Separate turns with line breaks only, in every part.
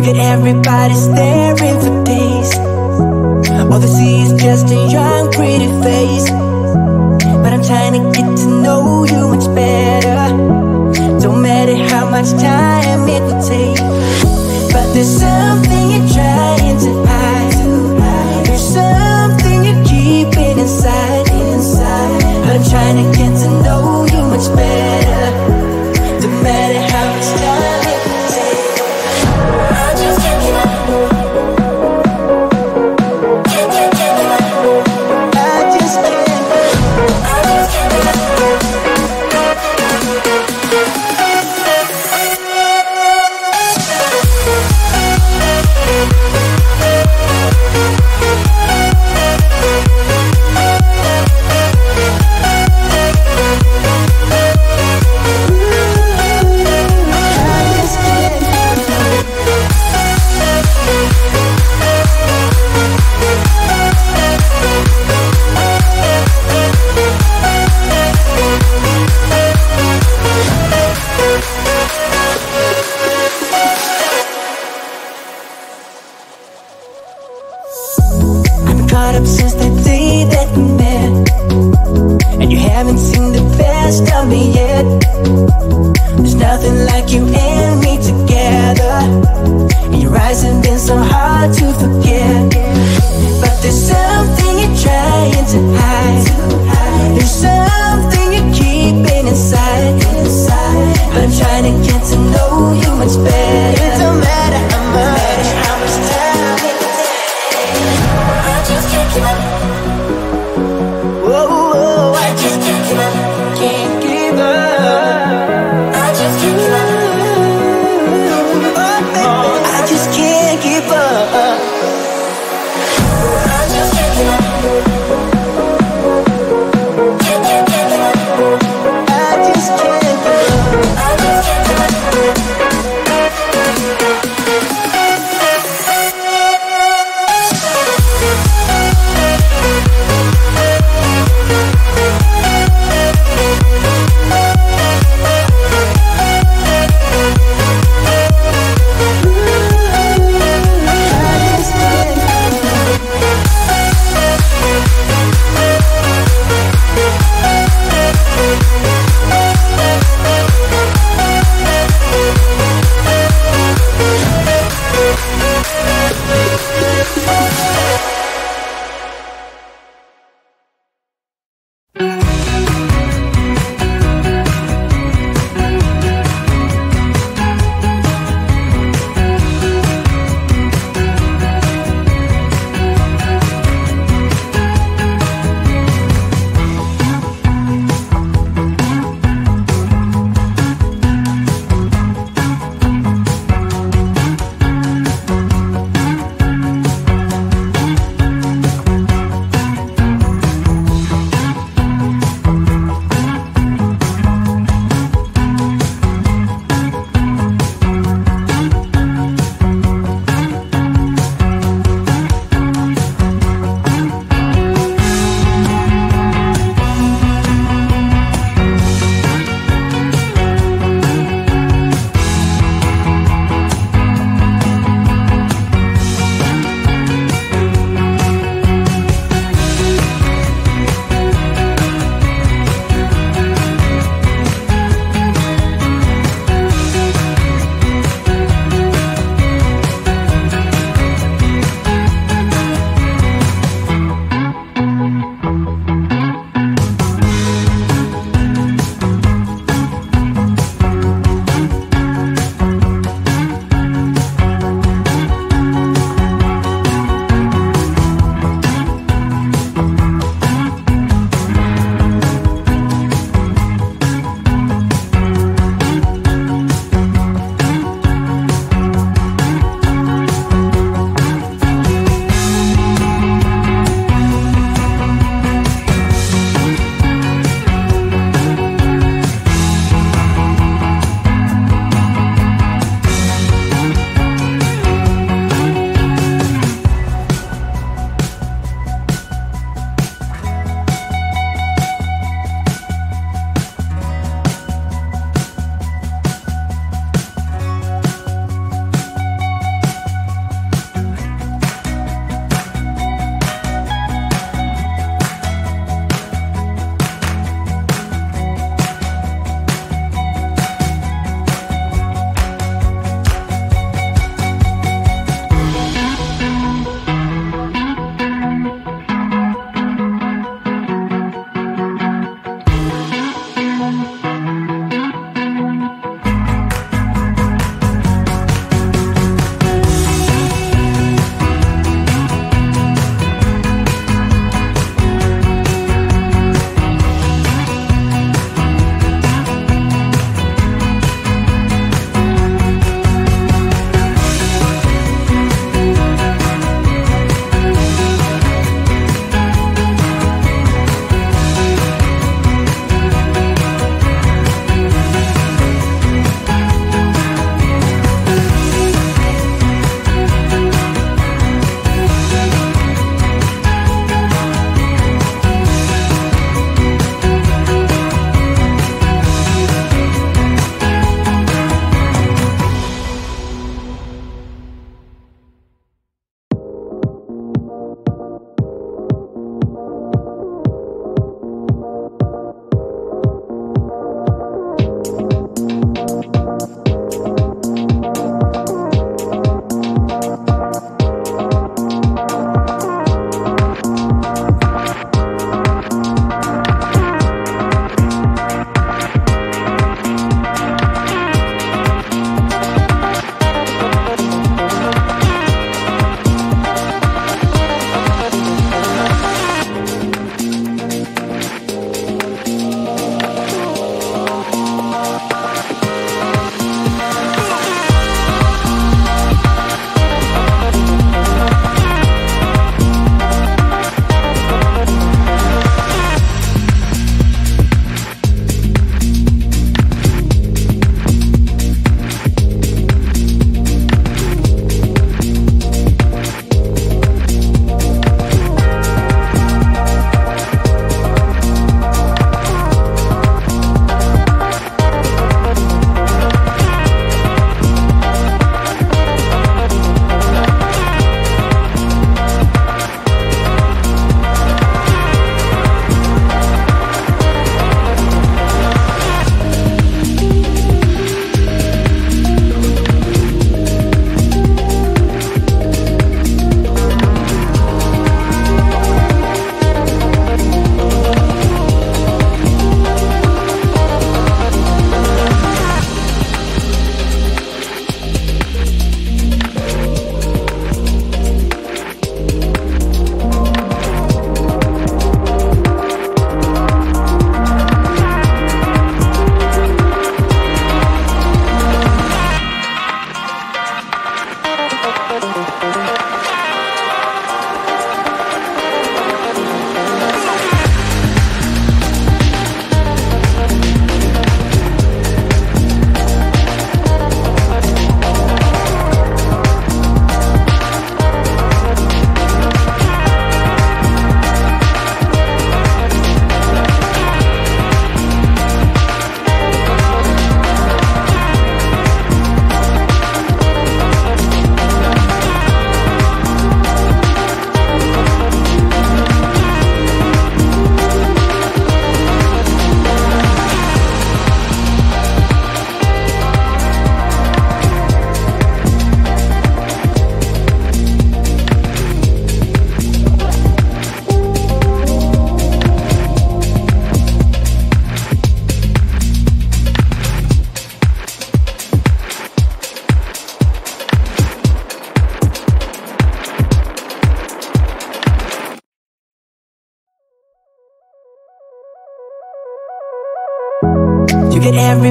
You get everybody staring for days. All they see is just a young pretty face. But I'm trying to get to know you much better. Don't matter how much time it will take. But there's something you're trying to hide. There's something you're keeping inside. But I'm trying to get to know you much better. Don't matter how much time it will take. I just can't give up. I just can't. I just can't give up. Caught up since the day that we met, and you haven't seen the best of me yet. There's nothing like you and me together, and your eyes have been so hard to forget. But there's something you're trying to hide. There's something you're keeping inside. But I'm trying to get to know you much better. It don't matter how much time it takes. I just can't give up. Whoa, I just can't give up. Can't give up. I just can't give up. Oh, I just can't give up. I just can't give up. Can't give up. I just can't give up. I just can't give up.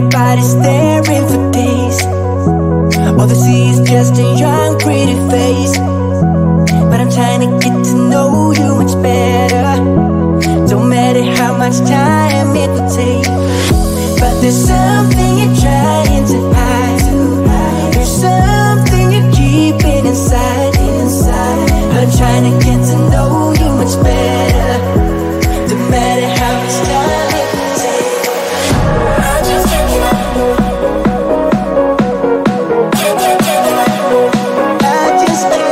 everybody's staring for days. All they see is just a young pretty face. But I'm trying to get to know you much better. Don't matter how much time it will take. But there's something you're trying to hide. There's something you're keeping inside. I'm trying to get to know you much better. Don't matter how much time it will take. I just can't get up. I just can't.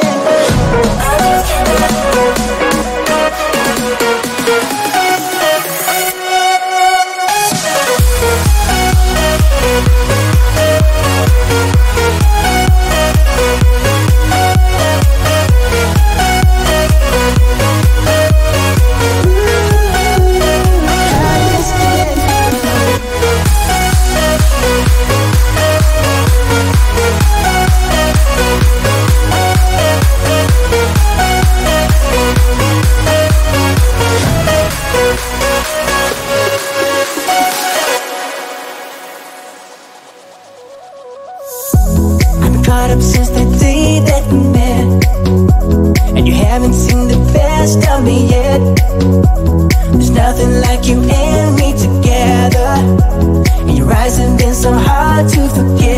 Caught up since the day that we met, and you haven't seen the best of me yet. There's nothing like you and me together, and your eyes have been so hard to forget.